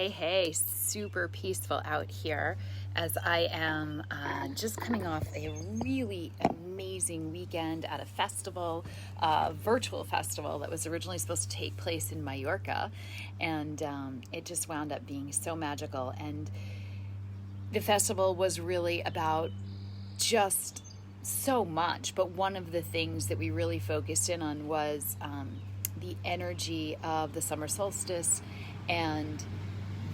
Hey, super peaceful out here as I am just coming off a really amazing weekend at a festival, virtual festival that was originally supposed to take place in Mallorca. And it just wound up being so magical. And the festival was really about just so much, but one of the things that we really focused in on was the energy of the summer solstice and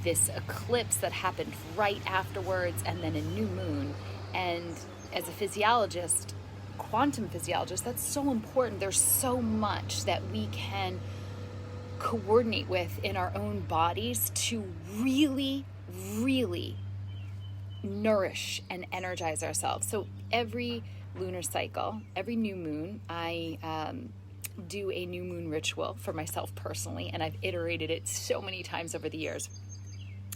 this eclipse that happened right afterwards, and then a new moon. And as a physiologist, quantum physiologist, that's so important. There's so much that we can coordinate with in our own bodies to really nourish and energize ourselves. So every lunar cycle, every new moon, I do a new moon ritual for myself personally, and I've iterated it so many times over the years,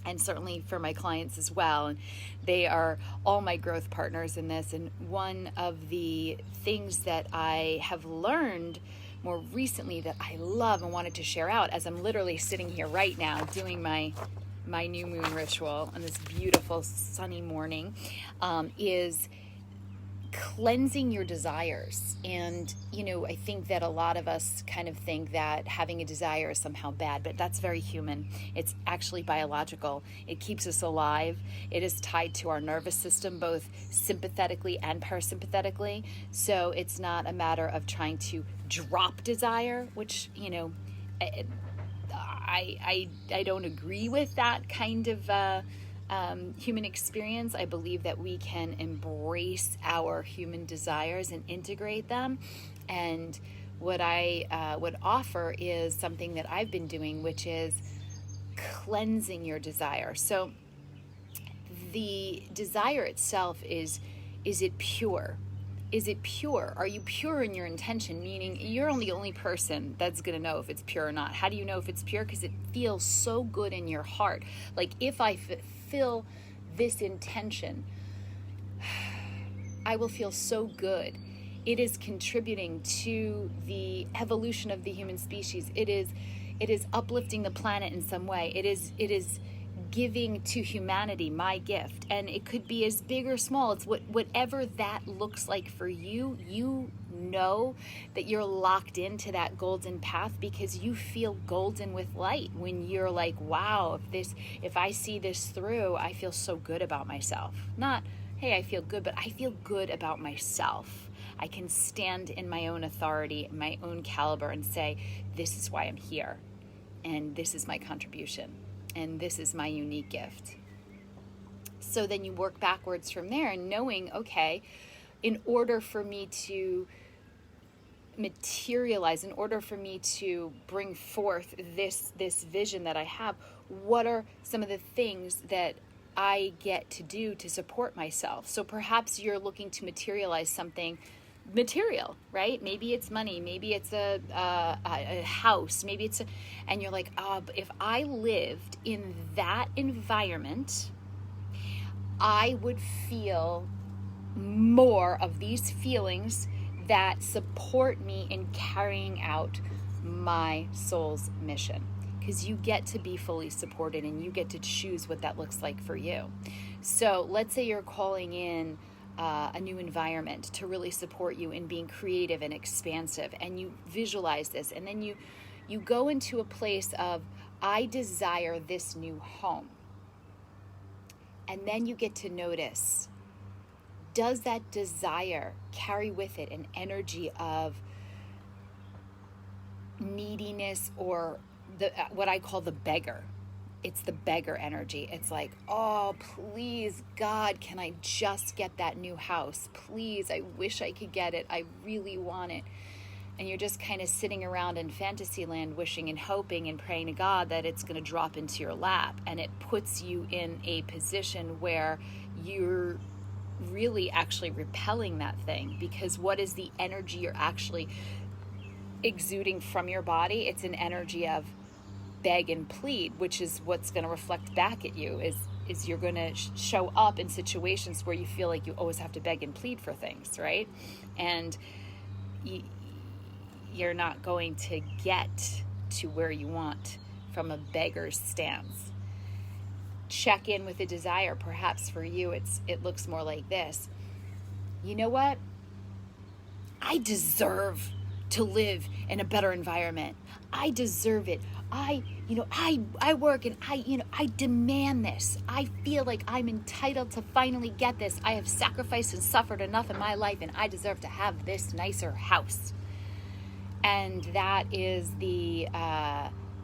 and certainly for my clients as well. And they are all my growth partners in this. And one of the things that I have learned more recently that I love and wanted to share out, as I'm literally sitting here right now doing my new moon ritual on this beautiful sunny morning, is cleansing your desires. And I think that a lot of us kind of think that having a desire is somehow bad, but that's very human. It's actually biological. It keeps us alive. It is tied to our nervous system, both sympathetically and parasympathetically. So it's not a matter of trying to drop desire, which I don't agree with that kind of human experience. I believe that we can embrace our human desires and integrate them. And what I would offer is something that I've been doing, which is cleansing your desire. So the desire itself is it pure? Is it pure? Are you pure in your intention? Meaning you're the only person that's going to know if it's pure or not. How do you know if it's pure? Because it feels so good in your heart. Like, if I fulfill this intention, I will feel so good. It is contributing to the evolution of the human species. It is uplifting the planet in some way. It is giving to humanity my gift. And it could be as big or small. It's whatever that looks like for you. You know that you're locked into that golden path because you feel golden with light when you're like, wow, if I see this through, I feel so good about myself. Not, hey, I feel good, but I feel good about myself. I can stand in my own authority, my own caliber, and say, this is why I'm here, and this is my contribution, and this is my unique gift. So then you work backwards from there, and knowing, okay, in order for me to materialize, in order for me to bring forth this vision that I have, what are some of the things that I get to do to support myself? So perhaps you're looking to materialize something material, right? Maybe it's money, maybe it's a house, maybe it's and you're like, but if I lived in that environment, I would feel more of these feelings that support me in carrying out my soul's mission. Because you get to be fully supported and you get to choose what that looks like for you. So let's say you're calling in a new environment to really support you in being creative and expansive, and you visualize this, and then you go into a place of, I desire this new home. And then you get to notice, does that desire carry with it an energy of neediness, or what I call the beggar? It's the beggar energy. It's like, oh, please, God, can I just get that new house? Please, I wish I could get it. I really want it. And you're just kind of sitting around in fantasy land, wishing and hoping and praying to God that it's going to drop into your lap. And it puts you in a position where you're really actually repelling that thing, because what is the energy you're actually exuding from your body? It's an energy of beg and plead, which is what's going to reflect back at you, is you're going to show up in situations where you feel like you always have to beg and plead for things, right? And you're not going to get to where you want from a beggar's stance. check in with a desire. Perhaps for you, it looks more like this. You know what? I deserve to live in a better environment. I deserve it. I work and I demand this. I feel like I'm entitled to finally get this. I have sacrificed and suffered enough in my life, and I deserve to have this nicer house. And that is the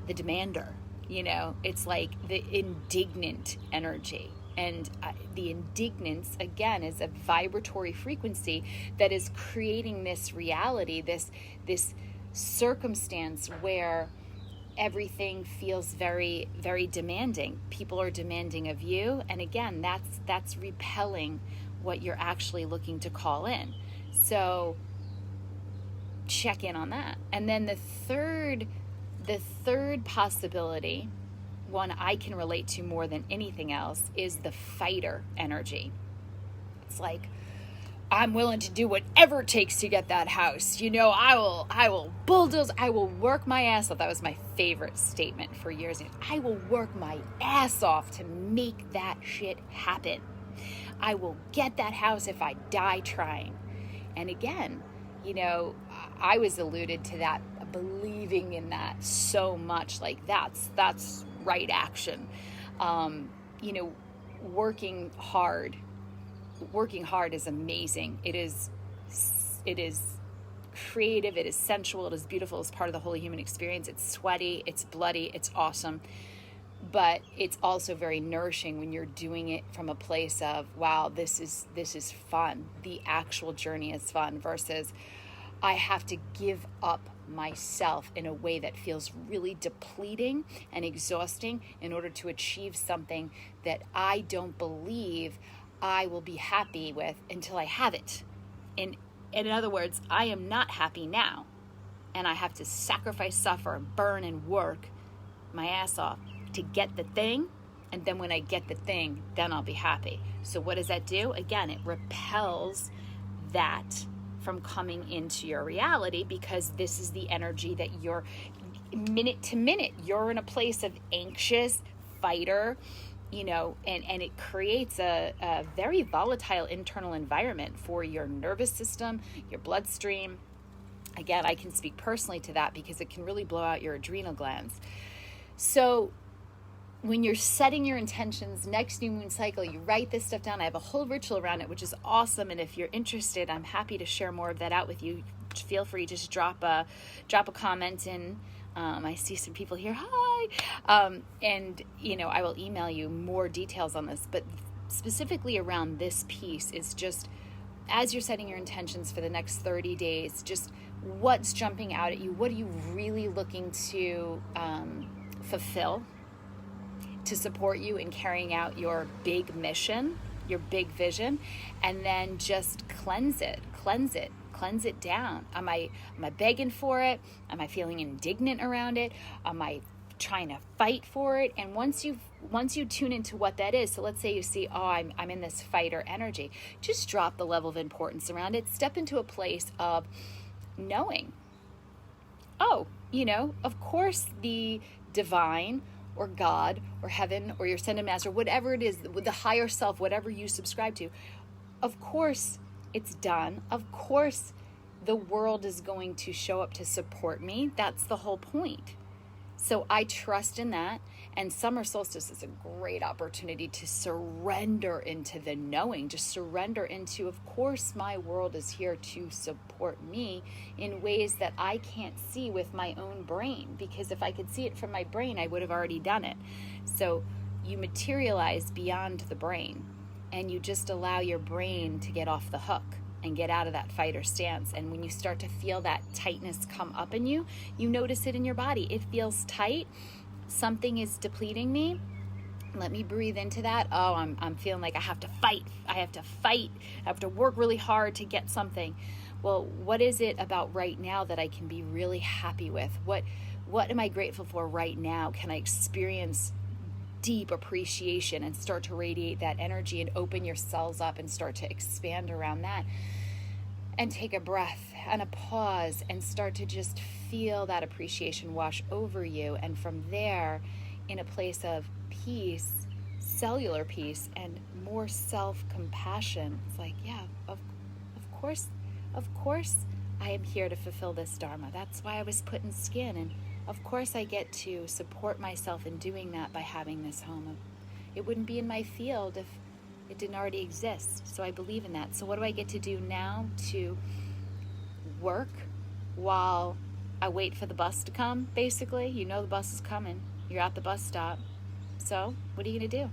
demander. It's like the indignant energy. And the indignance, again, is a vibratory frequency that is creating this reality, this circumstance where everything feels very, very demanding. People are demanding of you. And again, that's repelling what you're actually looking to call in. So check in on that. And then the third possibility, one I can relate to more than anything else, is the fighter energy. It's like, I'm willing to do whatever it takes to get that house. I will bulldoze, I will work my ass off. That was my favorite statement for years. I will work my ass off to make that shit happen. I will get that house if I die trying. And again, I was alluded to that, believing in that so much, like that's right action. Working hard is amazing. It is creative, it is sensual, it is beautiful, it's part of the whole human experience. It's sweaty, it's bloody, it's awesome. But it's also very nourishing when you're doing it from a place of, wow, this is fun. The actual journey is fun versus I have to give up myself in a way that feels really depleting and exhausting in order to achieve something that I don't believe I will be happy with until I have it. In other words, I am not happy now, and I have to sacrifice, suffer, burn, and work my ass off to get the thing, and then when I get the thing, then I'll be happy. So what does that do? Again, it repels that from coming into your reality, because this is the energy that you're minute to minute. You're in a place of anxious fighter, and it creates a very volatile internal environment for your nervous system, your bloodstream. Again, I can speak personally to that because it can really blow out your adrenal glands. So when you're setting your intentions, next new moon cycle, you write this stuff down. I have a whole ritual around it, which is awesome. And if you're interested, I'm happy to share more of that out with you. Feel free to just drop a comment in. I see some people here. Hi. And I will email you more details on this. But specifically around this piece is just, as you're setting your intentions for the next 30 days, just what's jumping out at you? What are you really looking to fulfill, to support you in carrying out your big mission, your big vision, and then just cleanse it down. Am I begging for it? Am I feeling indignant around it? Am I trying to fight for it? And once you tune into what that is, so let's say you see, I'm in this fighter energy, just drop the level of importance around it. Step into a place of knowing, of course the divine or God or heaven or your ascended master, whatever it is, the higher self, whatever you subscribe to, of course it's done. Of course the world is going to show up to support me. That's the whole point. So I trust in that. And summer solstice is a great opportunity to surrender into the knowing, just surrender into, of course, my world is here to support me in ways that I can't see with my own brain, because if I could see it from my brain, I would have already done it. So you materialize beyond the brain, and you just allow your brain to get off the hook and get out of that fighter stance. And when you start to feel that tightness come up in you, you notice it in your body. It feels tight. Something is depleting me. Let me breathe into that. I'm feeling like I have to fight. I have to work really hard to get something. Well, what is it about right now that I can be really happy with? What am I grateful for right now? Can I experience deep appreciation and start to radiate that energy and open your cells up and start to expand around that? And take a breath and a pause and start to just feel that appreciation wash over you. And from there, in a place of peace, cellular piece and more self-compassion. It's like, yeah, of course, of course I am here to fulfill this dharma. That's why I was put in skin, and of course I get to support myself in doing that by having this home. It wouldn't be in my field if it didn't already exist. So I believe in that. So what do I get to do now to work while I wait for the bus to come, basically? You know the bus is coming. You're at the bus stop. So what are you going to do?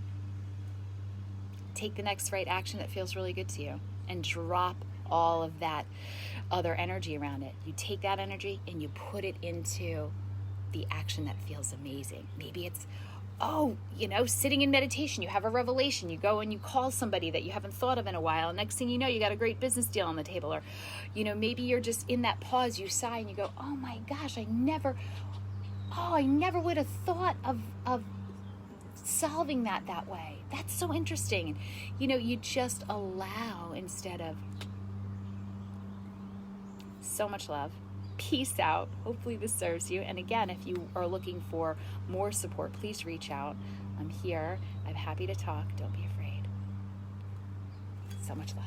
Take the next right action that feels really good to you and drop all of that other energy around it. You take that energy and you put it into the action that feels amazing. Maybe it's, sitting in meditation, you have a revelation, you go and you call somebody that you haven't thought of in a while, and next thing you know, you got a great business deal on the table. Or, maybe you're just in that pause, you sigh and you go, oh my gosh, I never would have thought of solving that way. That's so interesting. You just allow instead of. So much love. Peace out. Hopefully this serves you. And again, if you are looking for more support, please reach out. I'm here. I'm happy to talk. Don't be afraid. So much love.